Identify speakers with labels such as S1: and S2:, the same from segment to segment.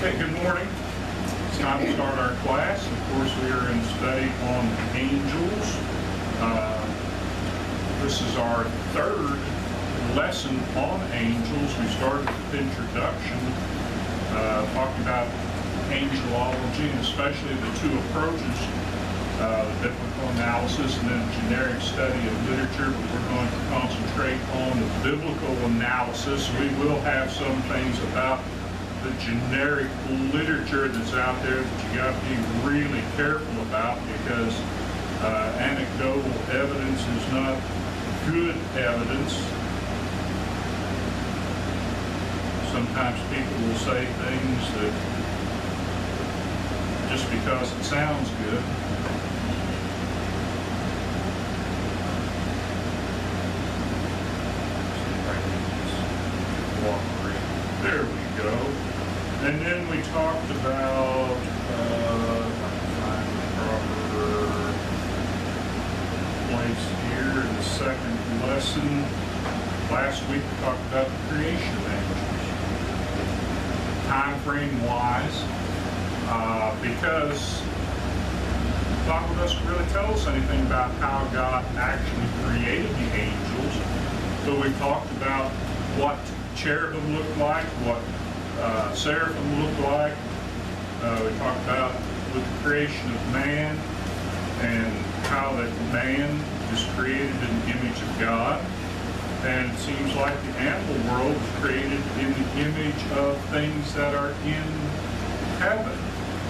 S1: Okay, good morning. It's time to start our class. Of course, we are in study on angels. This is our third lesson on angels. We started with introduction, talking about angelology, and especially the two approaches, the biblical analysis and then generic study of literature. But we're going to concentrate on the biblical analysis. We will have some things about the generic literature that's out there that you got to be really careful about, because anecdotal evidence is not good evidence. Sometimes people will say things that just because it sounds good. There we go. And then we talked about, find the proper place here in the second lesson. Last week we talked about the creation of angels. Time frame wise, because the Bible doesn't really tell us anything about how God actually created the angels. So we talked about what cherubim looked like, what seraphim looked like. We talked about with the creation of man and how that man is created in the image of God. And it seems like the animal world was created in the image of things that are in heaven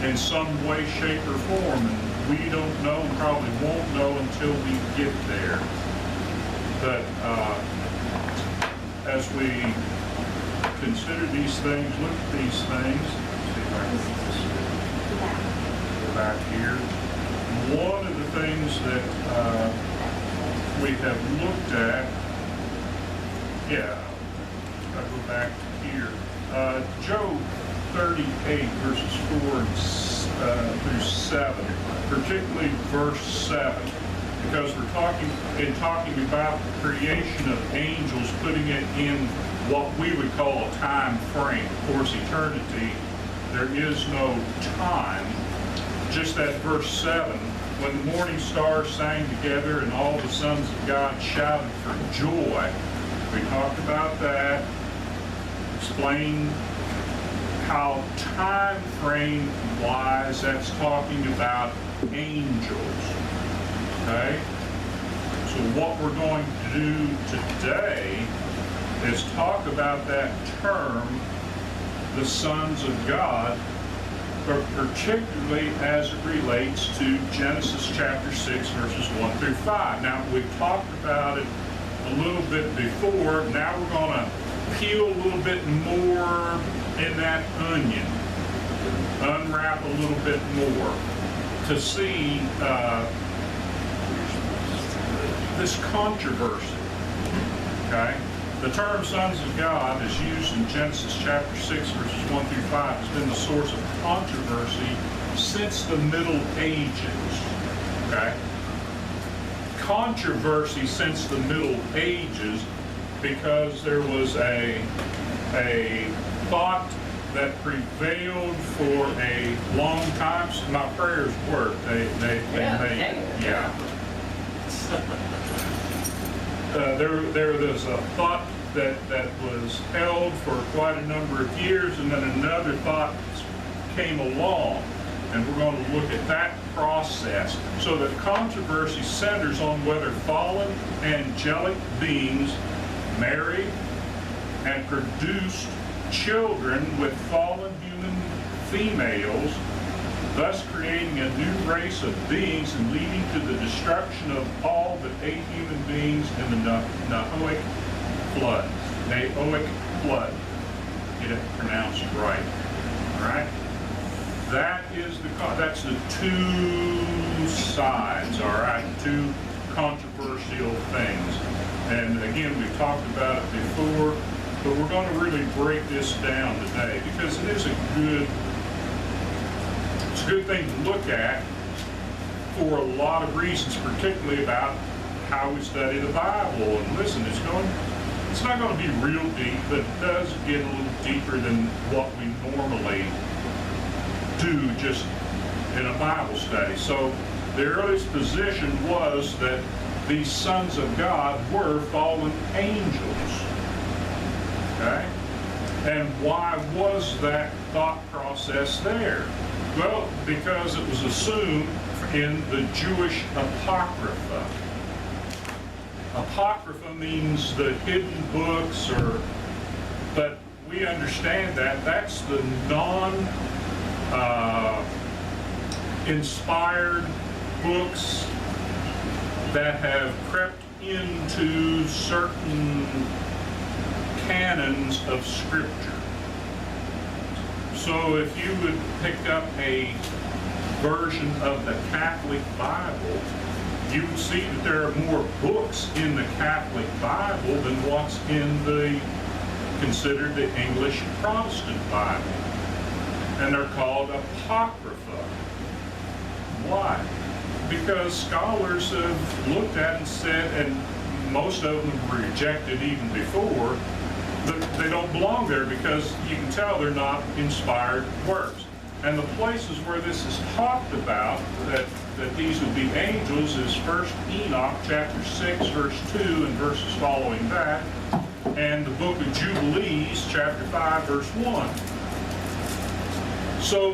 S1: in some way, shape, or form. And we don't know and probably won't know until we get there. But as we consider these things, look at these things. Let's see if I can get this go back here. One of the things that we have looked at, I'll go back to here. Job 38, verses 4 through 7, particularly verse 7. Because we're talking about the creation of angels, putting it in what we would call a time frame. Of course, eternity, there is no time. Just that verse 7, when the morning stars sang together and all the sons of God shouted for joy. We talked about that, explained how time frame wise that's talking about angels. Okay? So what we're going to do today is talk about that term, the sons of God, but particularly as it relates to Genesis chapter 6, verses 1 through 5. Now, we've talked about it a little bit before. Now we're going to peel a little bit more in that onion, unwrap a little bit more to see this controversy. Okay? The term sons of God is used in Genesis chapter 6, verses 1 through 5. It's been the source of controversy since the Middle Ages. Okay? Controversy since the Middle Ages because there was a thought that prevailed for a long time. So my prayers work. There was a thought that was held for quite a number of years, and then another thought came along, and we're going to look at that process. So the controversy centers on whether fallen angelic beings married and produced children with fallen human females, thus creating a new race of beings and leading to the destruction of all but 8 human beings in the Noahic flood. Noahic flood. Get it pronounced right. All right? That's the two sides, all right? Two controversial things. And again, we've talked about it before, but we're going to really break this down today because it is a good thing to look at for a lot of reasons, particularly about how we study the Bible. And listen, it's not going to be real deep, but it does get a little deeper than what we normally do just in a Bible study. So the earliest position was that these sons of God were fallen angels. Okay? And why was that thought process there? Well, because it was assumed in the Jewish Apocrypha. Apocrypha means the hidden books, but we understand that that's the non-inspired books that have crept into certain canons of Scripture. So if you would pick up a version of the Catholic Bible, you would see that there are more books in the Catholic Bible than what's in the considered the English Protestant Bible. And they're called Apocrypha. Why? Because scholars have looked at and said, and most of them were rejected even before, that they don't belong there because you can tell they're not inspired works. And the places where this is talked about, that these would be angels, is 1 Enoch chapter 6, verse 2, and verses following that, and the book of Jubilees, chapter 5, verse 1. So,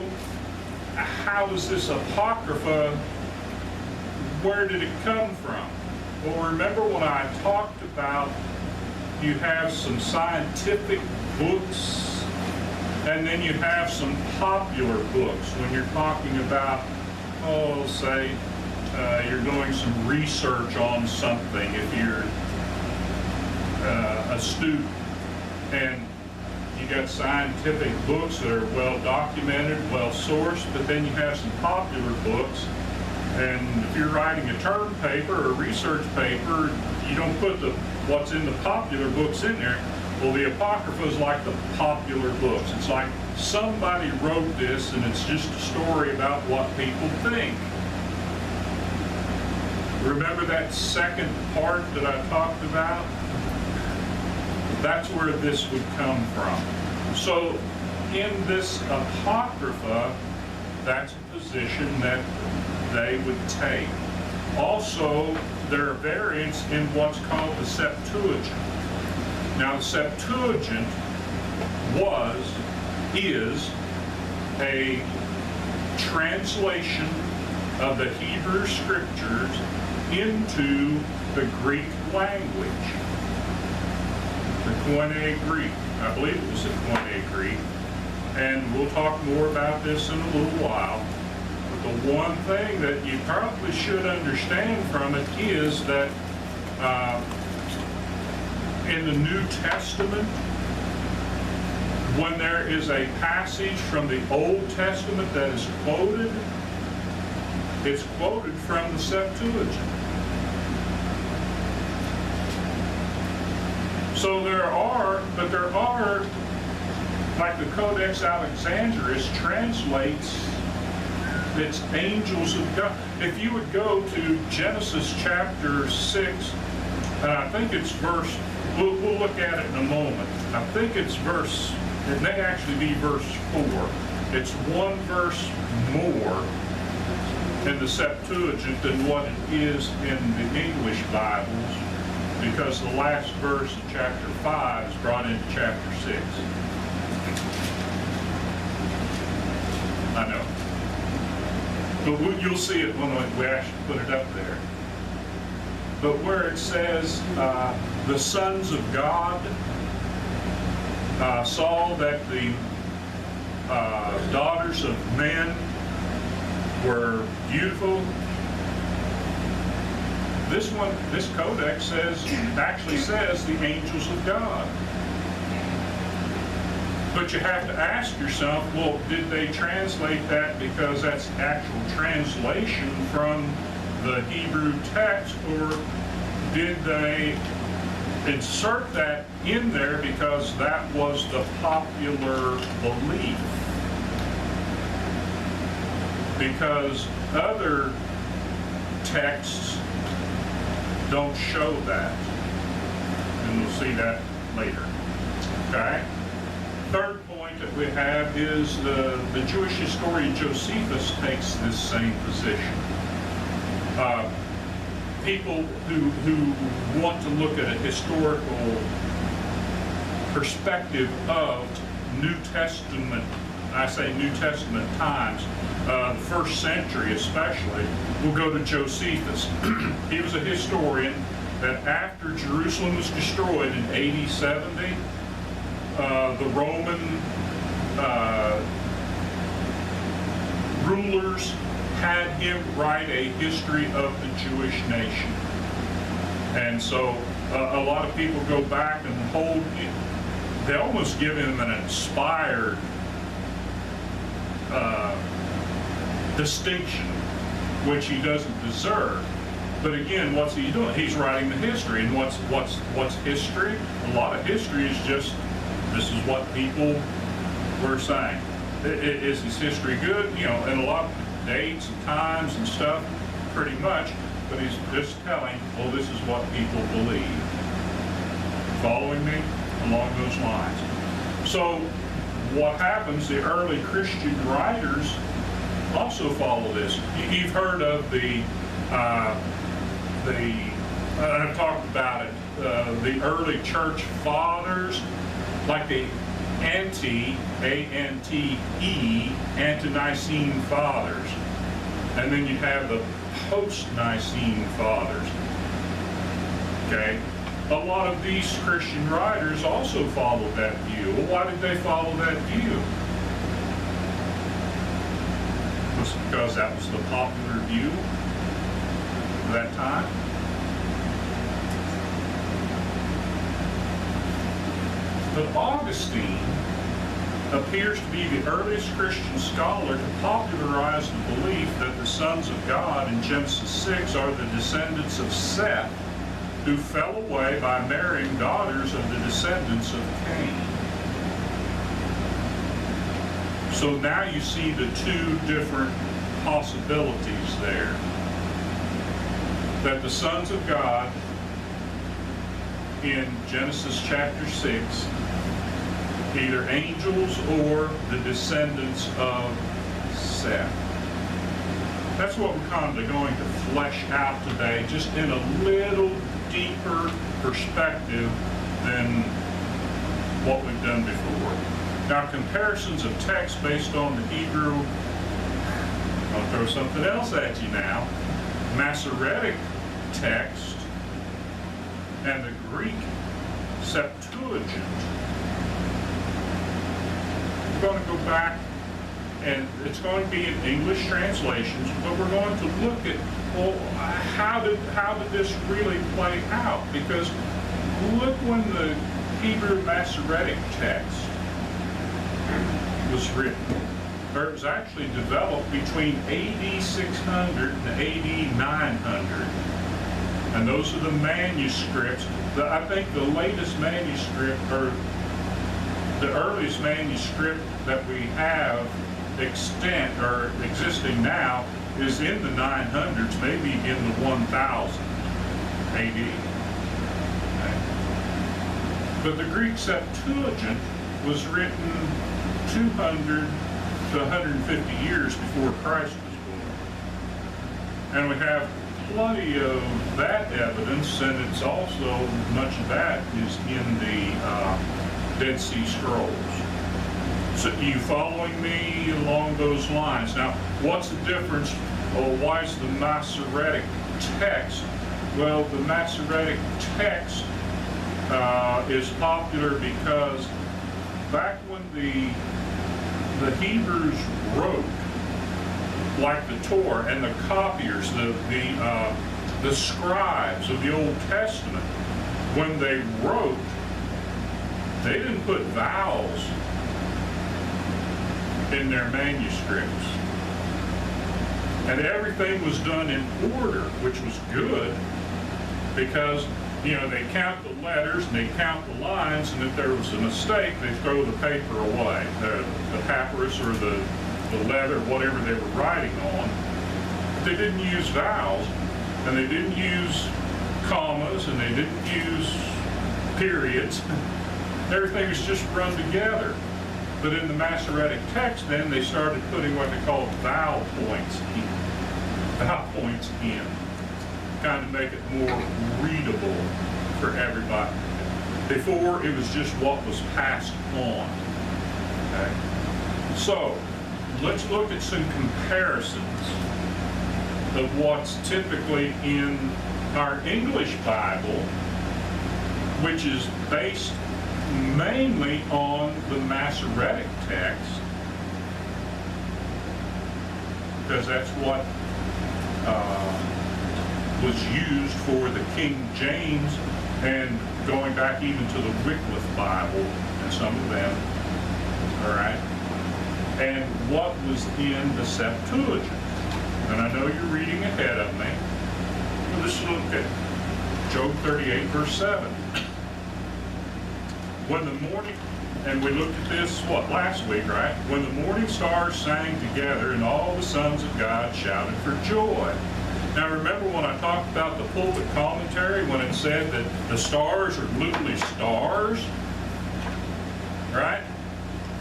S1: how is this Apocrypha, where did it come from? Well, remember when I talked about you have some scientific books, and then you have some popular books when you're talking about, say, you're doing some research on something if you're a student, and you got scientific books that are well documented, well sourced, but then you have some popular books, and if you're writing a term paper or a research paper, you don't put what's in the popular books in there. Well, the Apocrypha is like the popular books. It's like somebody wrote this and it's just a story about what people think. Remember that second part that I talked about? That's where this would come from. So in this Apocrypha, that's a position that they would take. Also, there are variants in what's called the Septuagint. Now, the Septuagint is a translation of the Hebrew Scriptures into the Greek language. The Koine Greek. I believe it was the Koine Greek. And we'll talk more about this in a little while. But the one thing that you probably should understand from it is that in the New Testament, when there is a passage from the Old Testament that is quoted, it's quoted from the Septuagint. So there are, like the Codex Alexandrinus translates its angels of God. If you would go to Genesis chapter 6, I think it's verse, we'll look at it in a moment. I think it's it may actually be verse 4. It's one verse more in the Septuagint than what it is in the English Bibles, because the last verse of chapter 5 is brought into chapter 6. I know. But you'll see it when we actually put it up there. But where it says, the sons of God saw that the daughters of men were beautiful. This codex actually says the angels of God. But you have to ask yourself, well, did they translate that because that's actual translation from the Hebrew text, or did they insert that in there because that was the popular belief? Because other texts don't show that. And we'll see that later. Okay? Third point point that we have is the Jewish historian Josephus takes this same position. People who want to look at a historical perspective of New Testament, I say New Testament times, the first century especially, will go to Josephus. He was a historian that after Jerusalem was destroyed in AD 70, the Roman rulers had him write a history of the Jewish nation. And so a lot of people go back and hold, they almost give him an inspired distinction, which he doesn't deserve. But again, what's he doing? He's writing the history. And what's history? A lot of history is just, this is what people were saying. Is his history good? You know, and a lot of dates and times and stuff, pretty much. But he's just telling, well, this is what people believe. Following me along those lines. So what happens, the early Christian writers also follow this. You've heard of I've talked about it, the early church fathers, like the A-N-T-E, ante-Nicene fathers. And then you have the post-Nicene fathers. Okay? A lot of these Christian writers also followed that view. Well, why did they follow that view? Was it because that was the popular view at that time? But Augustine appears to be the earliest Christian scholar to popularize the belief that the sons of God in Genesis 6 are the descendants of Seth, who fell away by marrying daughters of the descendants of Cain. So now you see the two different possibilities there. That the sons of God in Genesis chapter 6, either angels or the descendants of Seth. That's what we're kind of going to flesh out today, just in a little deeper perspective than what we've done before. Now, comparisons of text based on the Hebrew, I'll throw something else at you now, Masoretic text and the Greek Septuagint. We're going to go back, and it's going to be in English translations, but we're going to look at, well, how did this really play out? Because look when the Hebrew Masoretic text was written, or it was actually developed between AD 600 and AD 900. And those are the manuscripts. I think the latest manuscript, or the earliest manuscript that we have extant or existing now, is in the 900s, maybe in the 1000 AD. Okay. But the Greek Septuagint was written 200 to 150 years before Christ was born. And we have plenty of that evidence, and it's also, much of that is in the Dead Sea Scrolls. So you following me along those lines? Now, what's the difference, or why is the Masoretic text? Well, the Masoretic text is popular because back when the Hebrews wrote, like the Torah and the copiers, the scribes of the Old Testament, when they wrote, they didn't put vowels in their manuscripts. And everything was done in order, which was good, because, you know, they count the letters and they count the lines, and if there was a mistake, they throw the paper away, the papyrus or the leather, whatever they were writing on. They didn't use vowels, and they didn't use commas, and they didn't use periods. Everything was just run together. But in the Masoretic text, then they started putting what they call vowel points in, kind of make it more readable for everybody. Before, it was just what was passed on. Okay? So, let's look at some comparisons of what's typically in our English Bible, which is based mainly on the Masoretic text, because that's what was used for the King James, and going back even to the Wycliffe Bible and some of them, all right? And what was in the Septuagint. And I know you're reading ahead of me. Let's look at Job 38, verse 7. When the morning, and we looked at this, last week, right? When the morning stars sang together and all the sons of God shouted for joy. Now remember when I talked about the pulpit commentary, when it said that the stars are literally stars, right?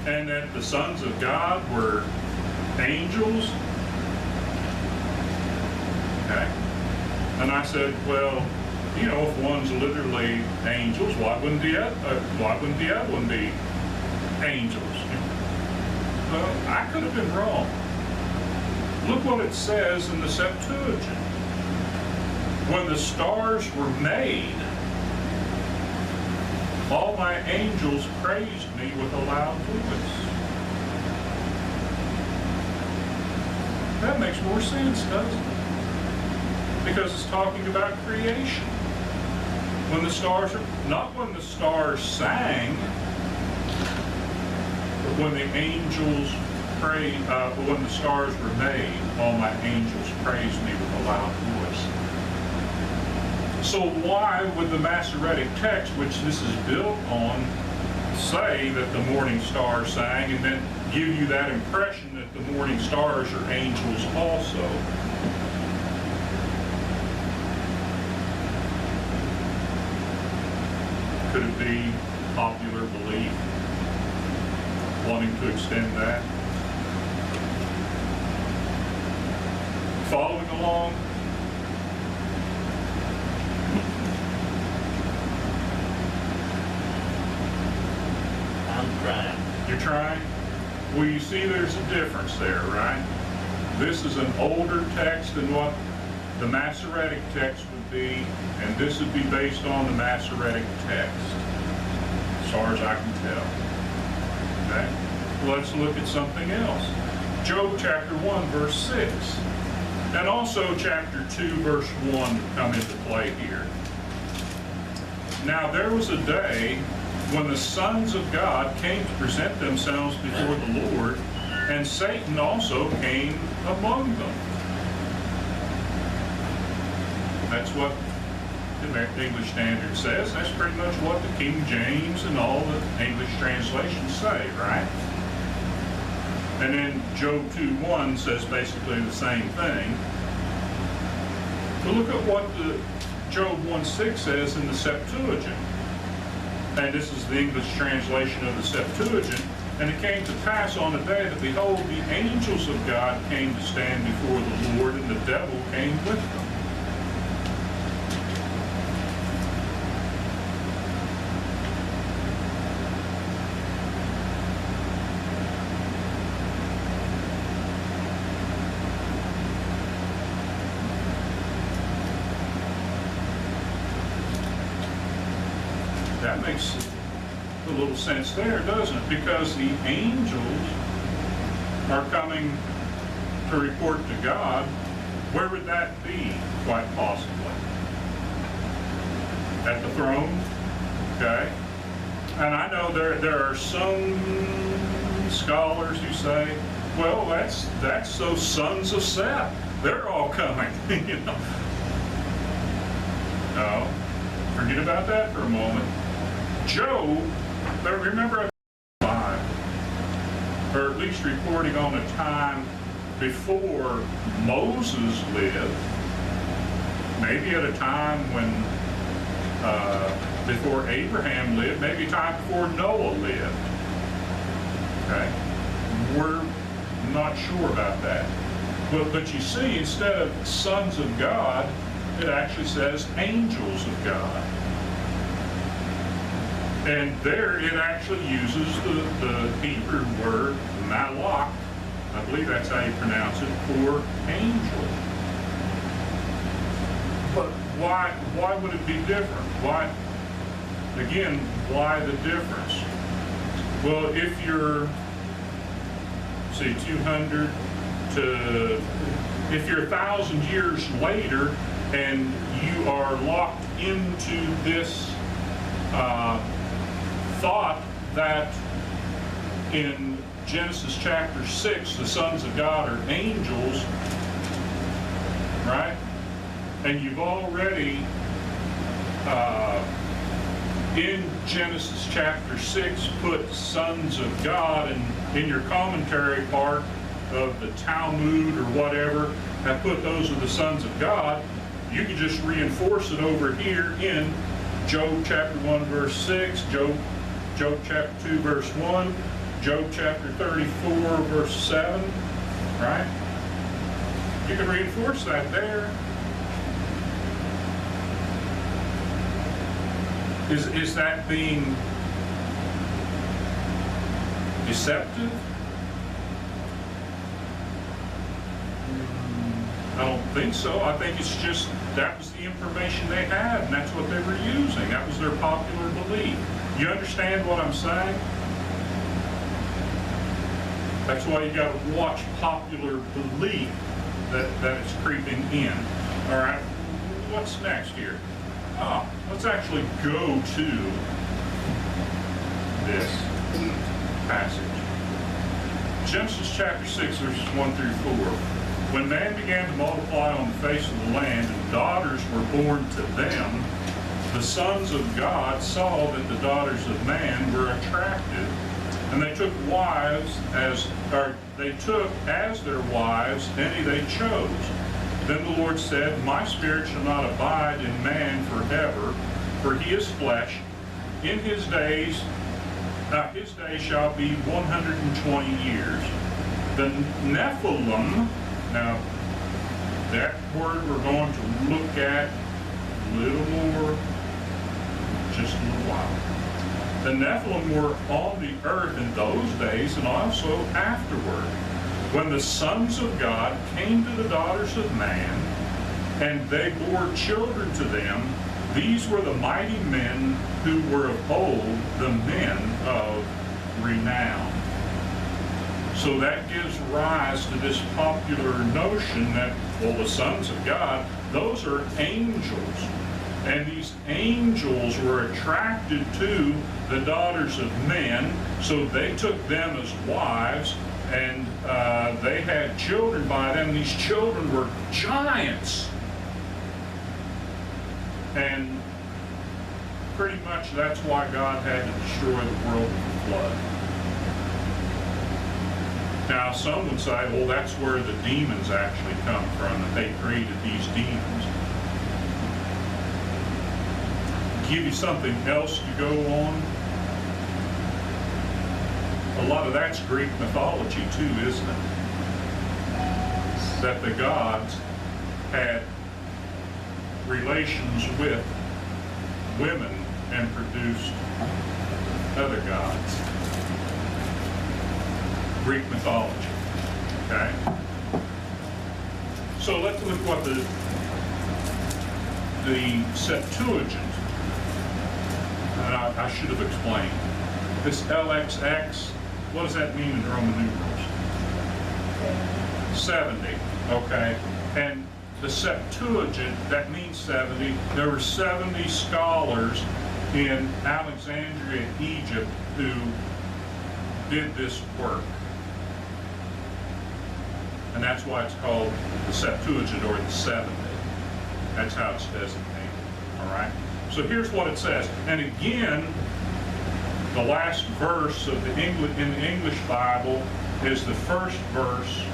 S1: And that the sons of God were angels. Okay? And I said, well, you know, if one's literally angels, why wouldn't the other one be angels? Well, I could have been wrong. Look what it says in the Septuagint. When the stars were made, all my angels praised me with a loud voice. That makes more sense, doesn't it? Because it's talking about creation. When the stars are, not when the stars sang, but when the angels prayed, when the stars were made, all my angels praised me with a loud voice. So why would the Masoretic text, which this is built on, say that the morning stars sang and then give you that impression that the morning stars are angels also? Could it be popular belief, wanting to extend that? Following along?
S2: I'm trying.
S1: You're trying? Well, you see there's a difference there, right? This is an older text than what the Masoretic text would be, and this would be based on the Masoretic text, as far as I can tell. Okay? Let's look at something else. Job chapter 1, verse 6. And also chapter 2, verse 1 come into play here. Now there was a day when the sons of God came to present themselves before the Lord, and Satan also came among them. That's what the English Standard says. That's pretty much what the King James and all the English translations say, right? And then Job 2:1 says basically the same thing. But look at what the Job 1:6 says in the Septuagint. And this is the English translation of the Septuagint. And it came to pass on a day that, behold, the angels of God came to stand before the Lord, and the devil came with them. That makes a little sense there, doesn't it? Because the angels are coming to report to God. Where would that be, quite possibly? At the throne? Okay. And I know there are some scholars who say, well, that's those sons of Seth. They're all coming, you know. No, forget about that for a moment. Job, but remember, or at least reporting on a time before Moses lived, maybe at a time when, before Abraham lived, maybe a time before Noah lived. Okay? We're not sure about that. But you see, instead of sons of God, it actually says angels of God. And there it actually uses the Hebrew word malach, I believe that's how you pronounce it, for angel. But why would it be different? Why the difference? Well, if you're, say, 200 to, if you're 1,000 years later and you are locked into this thought that in Genesis chapter 6, the sons of God are angels, right? And you've already, in Genesis chapter 6, put sons of God, and in your commentary part of the Talmud or whatever, have put those are the sons of God, you can just reinforce it over here in Job chapter 1 verse 6, Job chapter 2 verse 1, Job chapter 34 verse 7, right? You can reinforce that there. Is that being deceptive? I don't think so. I think it's just that was the information they had, and that's what they were using. That was their popular belief. You understand what I'm saying? That's why you got to watch popular belief that it's creeping in. All right, what's next here? Let's actually go to this passage. Genesis chapter 6, verses 1 through 4. When man began to multiply on the face of the land, and daughters were born to them, the sons of God saw that the daughters of man were attractive, and they took as their wives any they chose. Then the Lord said, My spirit shall not abide in man forever, for he is flesh. In his days shall be 120 years. The Nephilim, now that word we're going to look at a little more, just a little while. The Nephilim were on the earth in those days and also afterward, when the sons of God came to the daughters of man, and they bore children to them. These were the mighty men who were of old, the men of renown. So that gives rise to this popular notion that, well, the sons of God, those are angels. And these angels were attracted to the daughters of men, so they took them as wives, and they had children by them. These children were giants. And pretty much that's why God had to destroy the world with the flood. Now, some would say, well, that's where the demons actually come from, that they created these demons. Give you something else to go on. A lot of that's Greek mythology too, isn't it? That the gods had relations with women and produced other gods. Greek mythology, okay? So let's look what the Septuagint, and I should have explained. This LXX, what does that mean in Roman numerals? 70, okay? And the Septuagint, that means 70. There were 70 scholars in Alexandria, Egypt, who did this work. And that's why it's called the Septuagint, or the 70. That's how it's designated, all right? So here's what it says. And again, the last verse of in the English Bible is the first verse.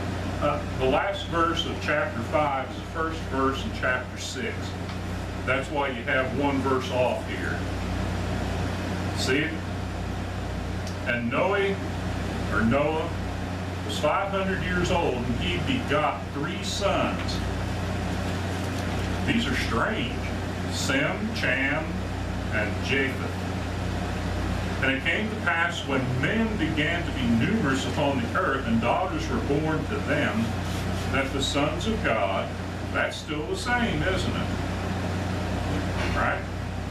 S1: The last verse of chapter 5 is the first verse in chapter 6. That's why you have one verse off here. See it? And Noe or Noah, was 500 years old, and he begot 3 sons. These are strange. Sem, Cham, and Japheth. And it came to pass when men began to be numerous upon the earth, and daughters were born to them, that the sons of God, that's still the same, isn't it? Right?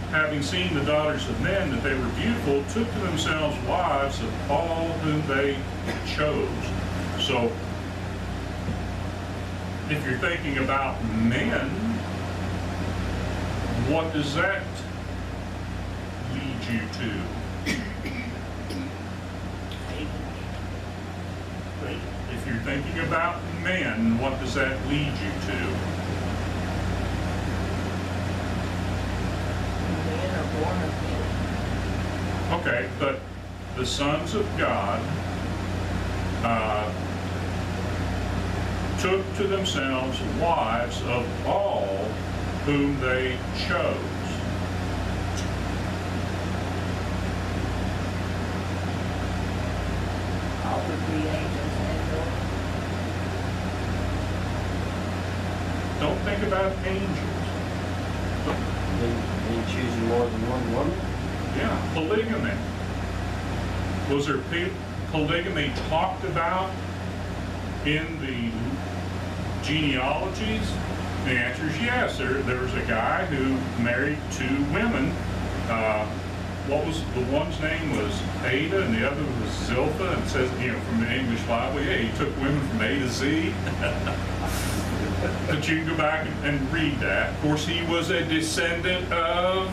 S1: Having seen the daughters of men that they were beautiful, took to themselves wives of all whom they chose. So, if you're thinking about men, what does that lead you to? If you're thinking about men, what does that lead you to?
S3: Men are born of men.
S1: Okay, but the sons of God took to themselves wives of all whom they chose.
S3: All would be angels and daughters.
S1: Don't think about angels.
S4: Then choosing more than one woman?
S1: Yeah, polygamy. Was there polygamy talked about in the genealogies? The answer is yes. There was a guy who married 2 women. What was the one's name was Ada, and the other was Zilpha. And it says, from the English Bible, yeah, he took women from A to Z. But you can go back and read that. Of course, he was a descendant of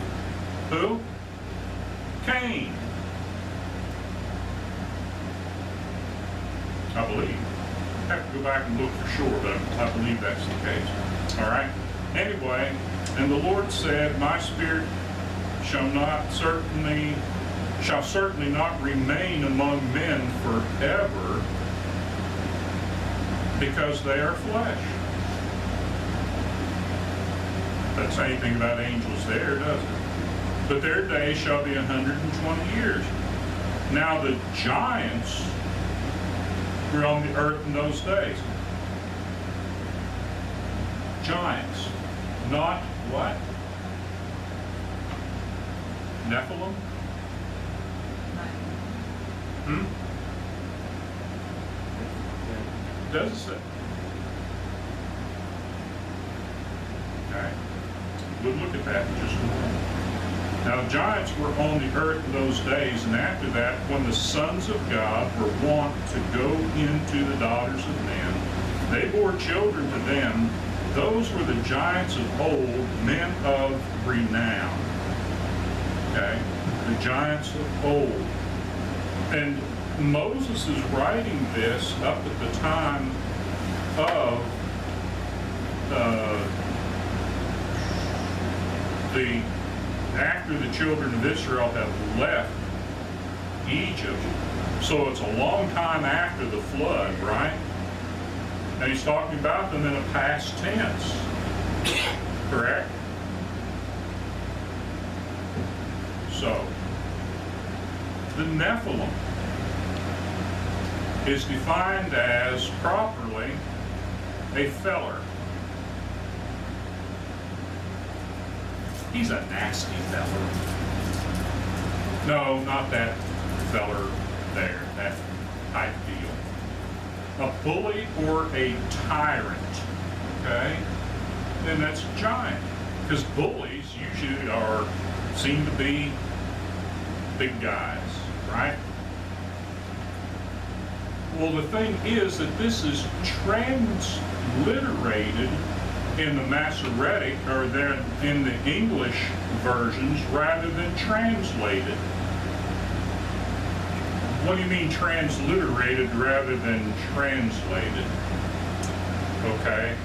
S1: who? Cain. I believe. I have to go back and look for sure, but I believe that's the case. All right. Anyway, and the Lord said, "My spirit shall certainly not remain among men forever, because they are flesh." Doesn't say anything about angels there, does it? But their days shall be 120 years. Now the giants were on the earth in those days. Giants, not what? Nephilim? Does it say? Okay. We'll look at that in just a moment. Now, giants were on the earth in those days, and after that, when the sons of God were wont to go into the daughters of men, they bore children to them. Those were the giants of old, men of renown. Okay? The giants of old. And Moses is writing this up at the time of after the children of Israel have left Egypt. So it's a long time after the flood, right? And he's talking about them in a past tense. Correct? So, the Nephilim is defined as properly a feller. He's a nasty feller. No, not that feller there, that type deal. A bully or a tyrant, okay? Then that's a giant. Because bullies usually seem to be big guys, right? Well, the thing is that this is transliterated in the Masoretic, or then in the English versions, rather than translated. What do you mean transliterated rather than translated? Okay.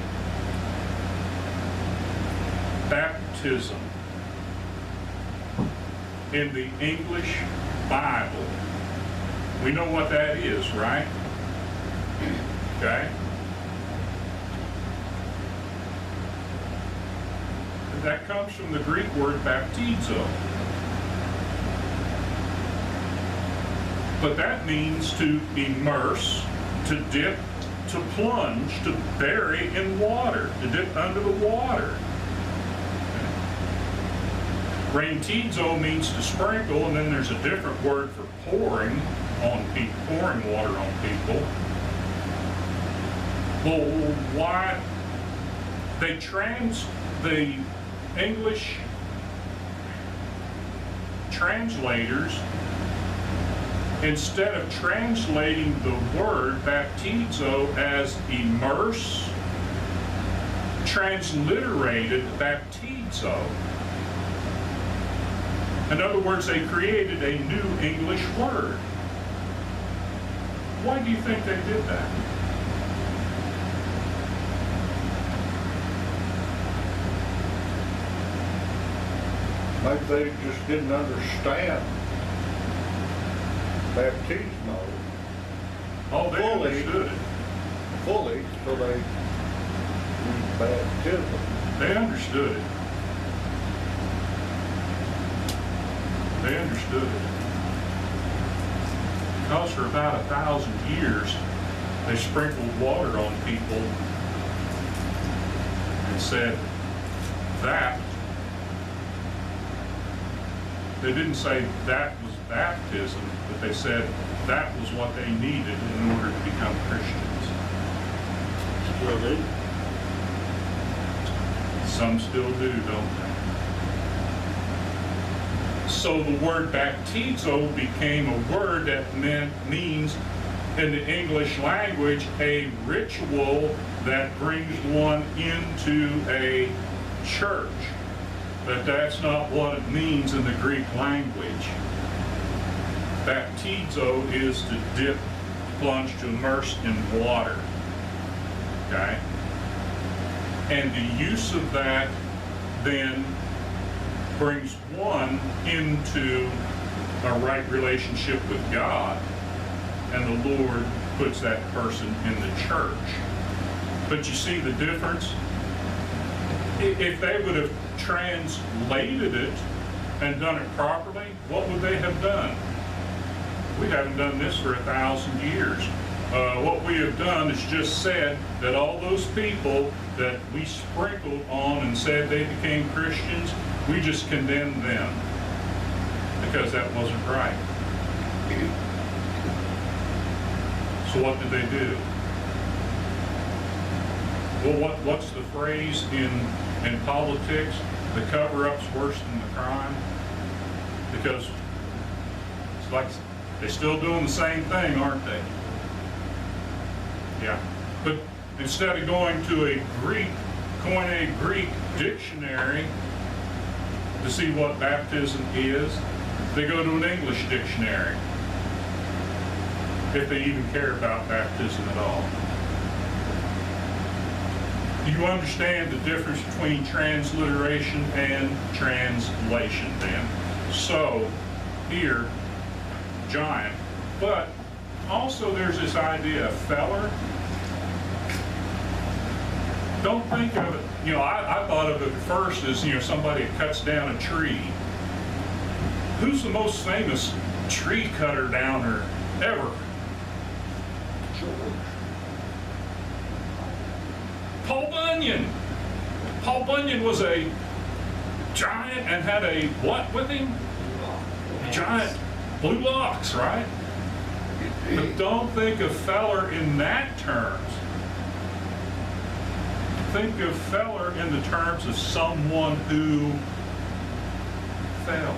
S1: Baptism in the English Bible. We know what that is, right? Okay. That comes from the Greek word baptizo. But that means to immerse, to dip, to plunge, to bury in water, to dip under the water. Reintizo means to sprinkle, and then there's a different word for pouring on people, pouring water on people. Well, why? The English translators, instead of translating the word baptizo as immerse, transliterated baptizo. In other words, they created a new English word. Why do you think they did that?
S4: Maybe they just didn't understand baptismo
S1: Oh, they
S4: Fully.
S1: understood it.
S4: fully, so they used baptism.
S1: They understood it. They understood it. Because for about 1,000 years, they sprinkled water on people and said that. They didn't say that was baptism, but they said that was what they needed in order to become Christians.
S2: Still do.
S1: Some still do, don't they? So the word baptizo became a word that means in the English language a ritual that brings one into a church. But that's not what it means in the Greek language. Baptizo is to dip, plunge, to immerse in water. Okay? And the use of that then brings one into a right relationship with God, and the Lord puts that person in the church. But you see the difference? If they would have translated it and done it properly, what would they have done? We haven't done this for 1,000 years. What we have done is just said that all those people that we sprinkled on and said they became Christians, we just condemned them because that wasn't right. So what did they do? Well, what's the phrase in politics? The cover-up's worse than the crime. Because it's like they're still doing the same thing, aren't they? Yeah. But instead of going to a Koine Greek dictionary to see what baptism is, they go to an English dictionary, if they even care about baptism at all. Do you understand the difference between transliteration and translation then? So, here, giant, but also there's this idea of feller. Don't think of it, I thought of it first as, somebody that cuts down a tree. Who's the most famous tree cutter downer ever? Paul Bunyan. Paul Bunyan was a giant and had a what with him? Giant blue locks, right? But don't think of feller in that terms. Think of feller in the terms of someone who fell.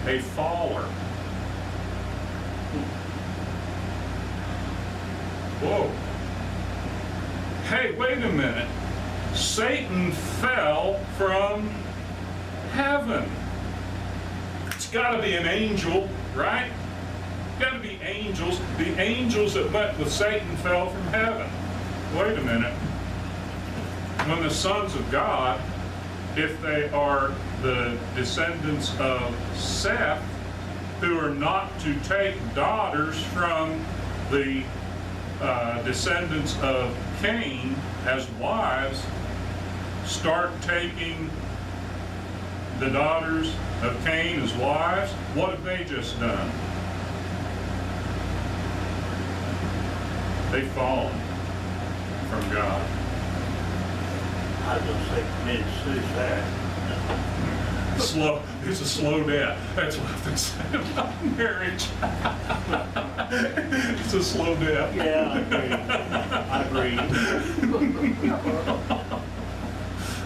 S1: A faller. Whoa. Hey, wait a minute. Satan fell from heaven. It's got to be an angel, right? Got to be angels. The angels that went with Satan fell from heaven. Wait a minute. When the sons of God, if they are the descendants of Seth, who are not to take daughters from the descendants of Cain as wives, start taking the daughters of Cain as wives, what have they just done? They've fallen from God.
S2: I was gonna say committed suicide.
S1: It's a slow death. That's what they say about marriage. It's a slow death.
S2: Yeah, I agree.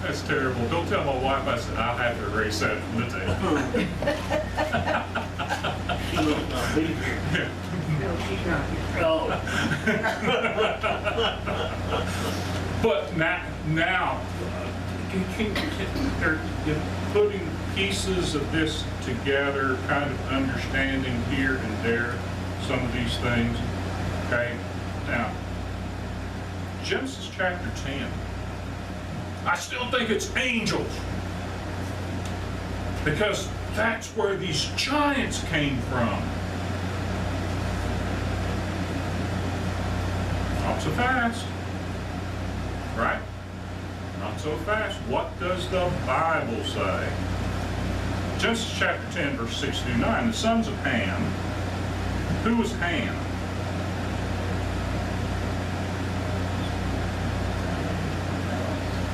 S1: That's terrible. Don't tell my wife I said I'll have to erase that from the table.
S2: She must not be here.
S3: No, she's not here.
S2: Oh,
S1: But now they're putting pieces of this together, kind of understanding here and there some of these things. Okay, now Genesis chapter 10. I still think it's angels, because that's where these giants came from. Not so fast, right? Not so fast. What does the Bible say? Genesis chapter 10, verse 6 through 9. The sons of Ham. Who was Ham?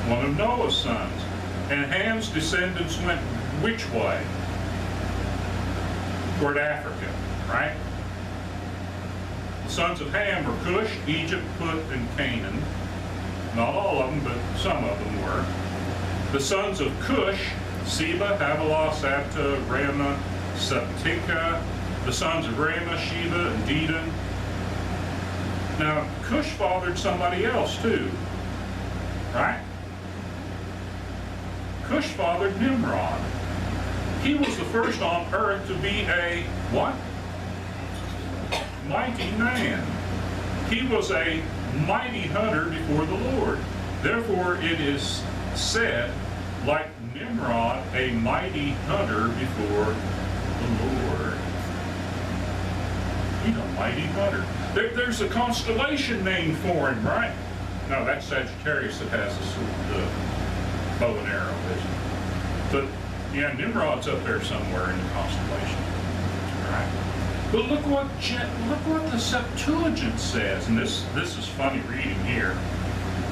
S1: One of Noah's sons. And Ham's descendants went which way? Toward Africa, right? The sons of Ham were Cush, Egypt, Put, and Canaan. Not all of them, but some of them were. The sons of Cush, Seba, Havilah, Sabta, Ramah, Sabtika. The sons of Ramah, Sheba, and Dedan. Now, Cush fathered somebody else too, right? Cush fathered Nimrod. He was the first on earth to be a what? Mighty man. He was a mighty hunter before the Lord. Therefore it is said, like Nimrod, a mighty hunter before the Lord. He's a mighty hunter. There's a constellation named for him, right? No, that's Sagittarius that has the bow and arrow, isn't it? But yeah, Nimrod's up there somewhere in the constellation. All right. But look what the Septuagint says, and this is funny reading here.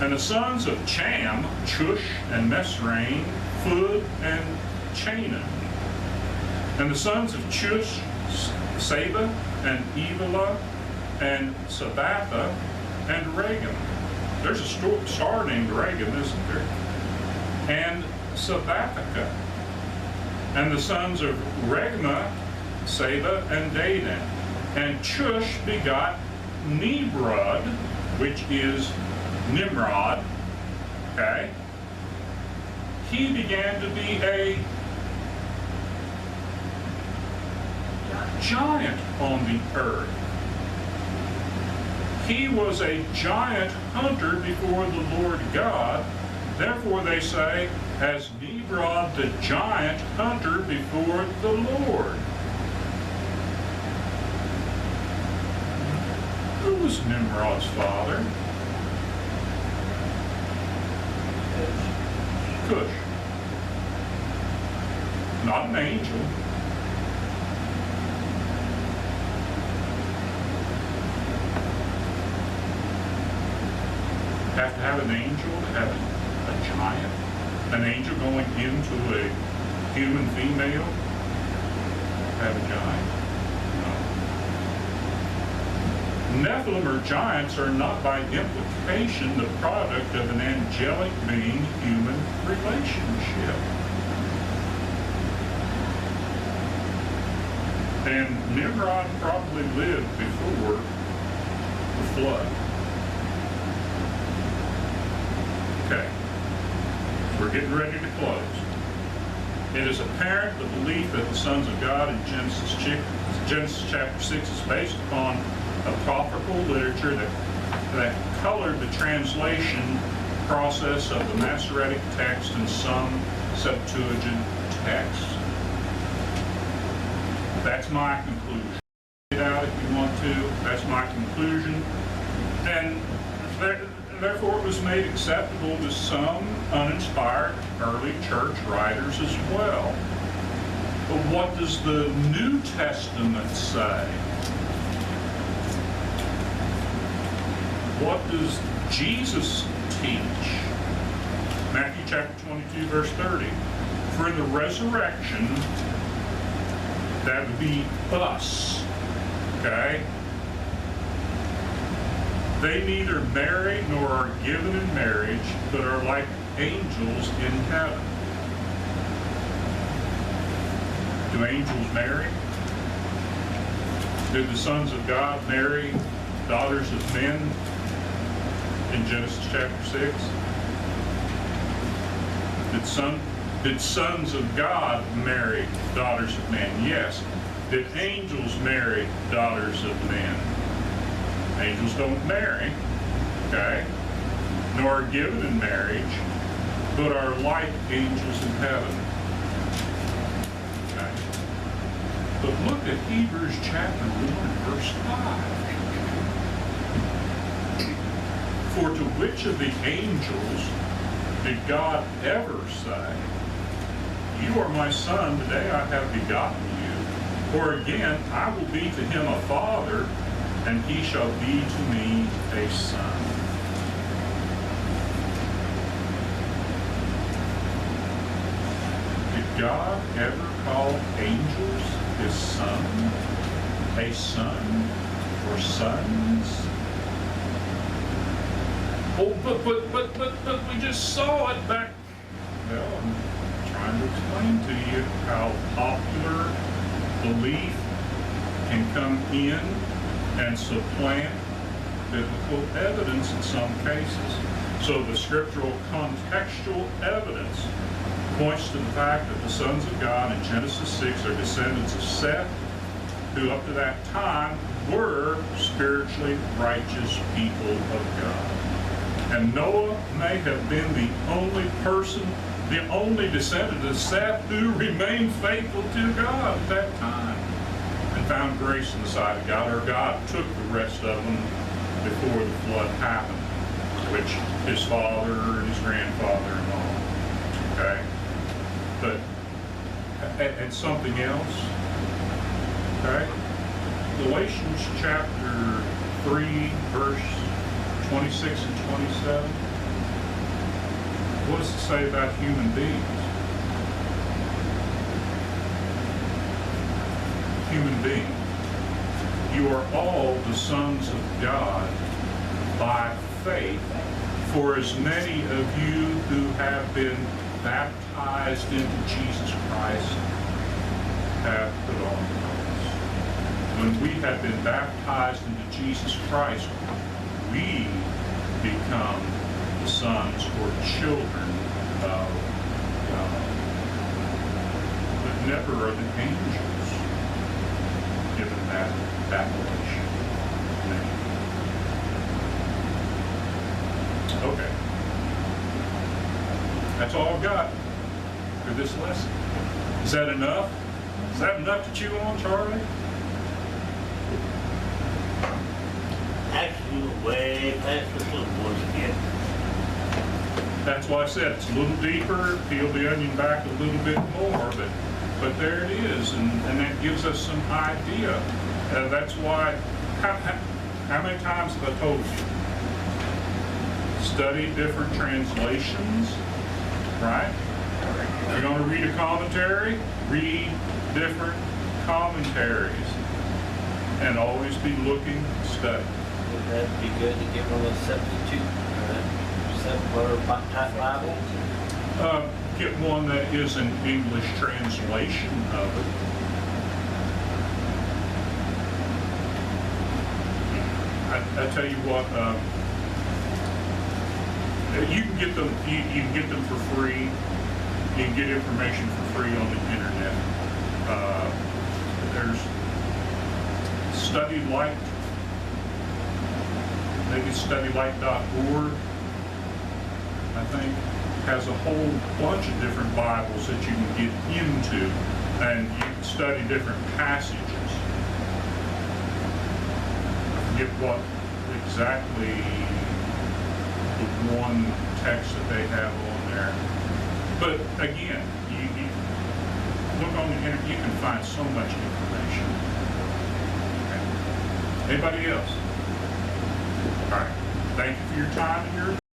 S1: And the sons of Cham, Chush and Mesraim, Phud and Chanaan. And the sons of Chush, Seba and Evilah and Sabatha and Regem. There's a star named Regem, isn't there? And Sabathica. And the sons of Regma, Seba and Dedan. And Chush begot Nimrod, which is Nimrod. Okay? He began to be a giant on the earth. He was a giant hunter before the Lord God. Therefore they say, as Nimrod the giant hunter before the Lord. Who was Nimrod's father? Cush. Not an angel. Have to have an angel to have a giant? An angel going into a human female? Have a giant? No. Nephilim or giants are not by implication the product of an angelic being-human relationship. And Nimrod probably lived before the flood. Okay, we're getting ready to close. It is apparent the belief that the sons of God in Genesis chapter 6 is based upon apocryphal literature that colored the translation process of the Masoretic text and some Septuagint texts. That's my conclusion. Get out if you want to. That's my conclusion. And and therefore it was made acceptable to some uninspired early church writers as well. But what does the New Testament say? What does Jesus teach? Matthew chapter 22, verse 30. For in the resurrection, that would be us, okay? They neither marry nor are given in marriage, but are like angels in heaven. Do angels marry? Did the sons of God marry daughters of men in Genesis chapter 6? Did sons of God marry daughters of men? Yes. Did angels marry daughters of men? Angels don't marry, okay? Nor are given in marriage, but are like angels in heaven. Okay? But look at Hebrews chapter 1, verse 5. For to which of the angels did God ever say, you are my son, today I have begotten you? Or again, I will be to him a father, and he shall be to me a son. Did God ever call angels his son, a son, or sons? Oh, but we just saw it back. Well, I'm trying to explain to you how popular belief can come in and supplant biblical evidence in some cases. So the scriptural contextual evidence points to the fact that the sons of God in Genesis 6 are descendants of Seth, who up to that time were spiritually righteous people of God. And Noah may have been the only person, the only descendant of Seth who remained faithful to God at that time and found grace in the sight of God, or God took the rest of them before the flood happened, which his father and his grandfather and all. Okay? But, and something else, okay? Galatians chapter 3, verse 26 and 27. What does it say about human beings? Human beings. You are all the sons of God by faith, for as many of you who have been baptized into Jesus Christ have put on Christ. When we have been baptized into Jesus Christ, we become the sons or children of God. But never are the angels given that appellation. Okay. That's all I've got for this lesson. Is that enough? Is that enough to chew on, Charlie?
S2: Actually, you were way past the little boys again.
S1: That's why I said it's a little deeper, peel the onion back a little bit more, but there it is, and that gives us some idea. That's why, how many times have I told you? Study different translations, right? If you're going to read a commentary, read different commentaries, and always be looking, study.
S5: Would that be good to get one of those substitute, type Bibles?
S1: Get one that is an English translation of it. I tell you what, you can get them. You can get them for free. You can get information for free on the internet. There's Study Light, maybe studylight.org, I think, has a whole bunch of different Bibles that you can get into, and you can study different passages. I forget what exactly the one text that they have on there. But again, you look on the internet, you can find so much information. Okay. Anybody else? All right. Thank you for your time and your